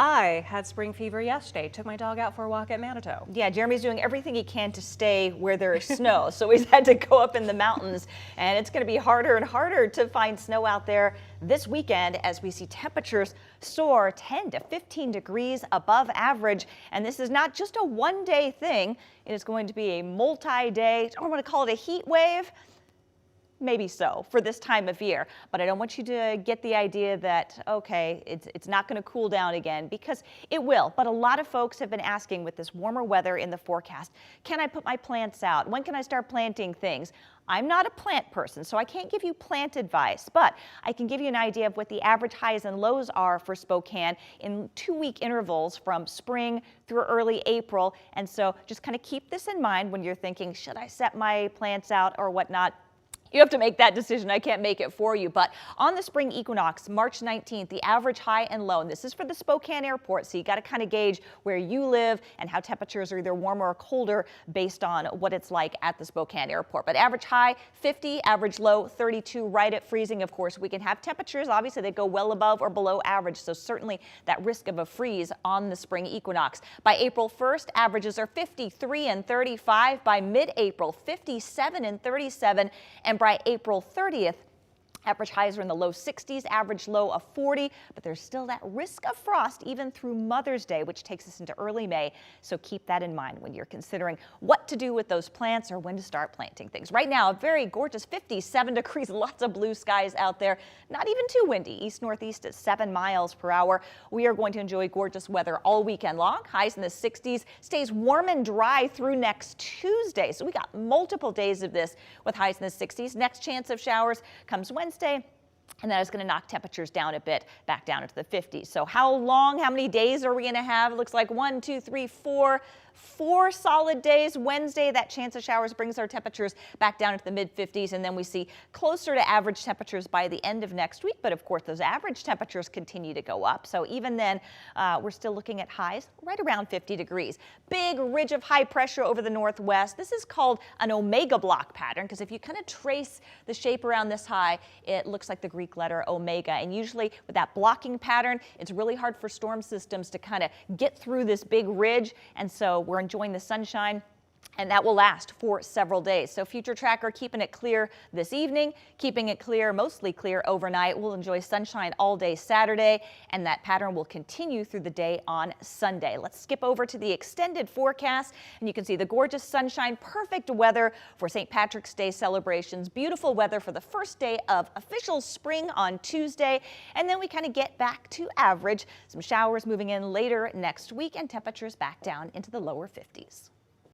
I had spring fever yesterday. Took my dog out for a walk at Manitou. Yeah, Jeremy's doing everything he can to stay where there is snow. So he's had to go up in the mountains, and it's going to be harder and harder to find snow out there this weekend as we see temperatures soar 10 to 15 degrees above average. And this is not just a one-day thing. It is going to be a multi-day, I don't want to call it a heat wave. Maybe so for this time of year, but I don't want you to get the idea that, okay, it's not going to cool down again, because it will. But a lot of folks have been asking with this warmer weather in the forecast, can I put my plants out? When can I start planting things? I'm not a plant person, so I can't give you plant advice, but I can give you an idea of what the average highs and lows are for Spokane in 2-week intervals from spring through early April. And so just kind of keep this in mind when you're thinking, should I set my plants out or whatnot? You have to make that decision. I can't make it for you. But on the spring equinox, March 19th, the average high and low, and this is for the Spokane airport, so you got to kind of gauge where you live and how temperatures are either warmer or colder based on what it's like at the Spokane airport. But average high 50, average low 32, right at freezing. Of course, we can have temperatures, obviously, that go well above or below average, so certainly that risk of a freeze on the spring equinox. By April 1st, averages are 53 and 35. By mid-April, 57 and 37. And by April 30th, average highs are in the low 60s, average low of 40, but there's still that risk of frost even through Mother's Day, which takes us into early May. So keep that in mind when you're considering what to do with those plants or when to start planting things. Right now, a very gorgeous 57 degrees, lots of blue skies out there, not even too windy, east-northeast at 7 miles per hour. We are going to enjoy gorgeous weather all weekend long, highs in the 60s, stays warm and dry through next Tuesday. So we got multiple days of this with highs in the 60s. Next chance of showers comes Wednesday, and that is going to knock temperatures down a bit, back down into the 50s. So how long, how many days are we going to have? It looks like 1, 2, 3, 4 solid days. Wednesday, that chance of showers brings our temperatures back down into the mid-50s, and then we see closer to average temperatures by the end of next week. But of course, those average temperatures continue to go up. So even then, we're still looking at highs right around 50 degrees. Big ridge of high pressure over the northwest. This is called an omega block pattern, because if you kind of trace the shape around this high, it looks like the Greek letter omega. And usually with that blocking pattern, it's really hard for storm systems to kind of get through this big ridge. And so we're enjoying the sunshine, and that will last for several days. So future tracker keeping it clear this evening, keeping it clear, mostly clear overnight. We'll enjoy sunshine all day Saturday, and that pattern will continue through the day on Sunday. Let's skip over to the extended forecast, and you can see the gorgeous sunshine, perfect weather for St. Patrick's Day celebrations, beautiful weather for the first day of official spring on Tuesday, and then we kind of get back to average. Some showers moving in later next week, and temperatures back down into the lower 50s.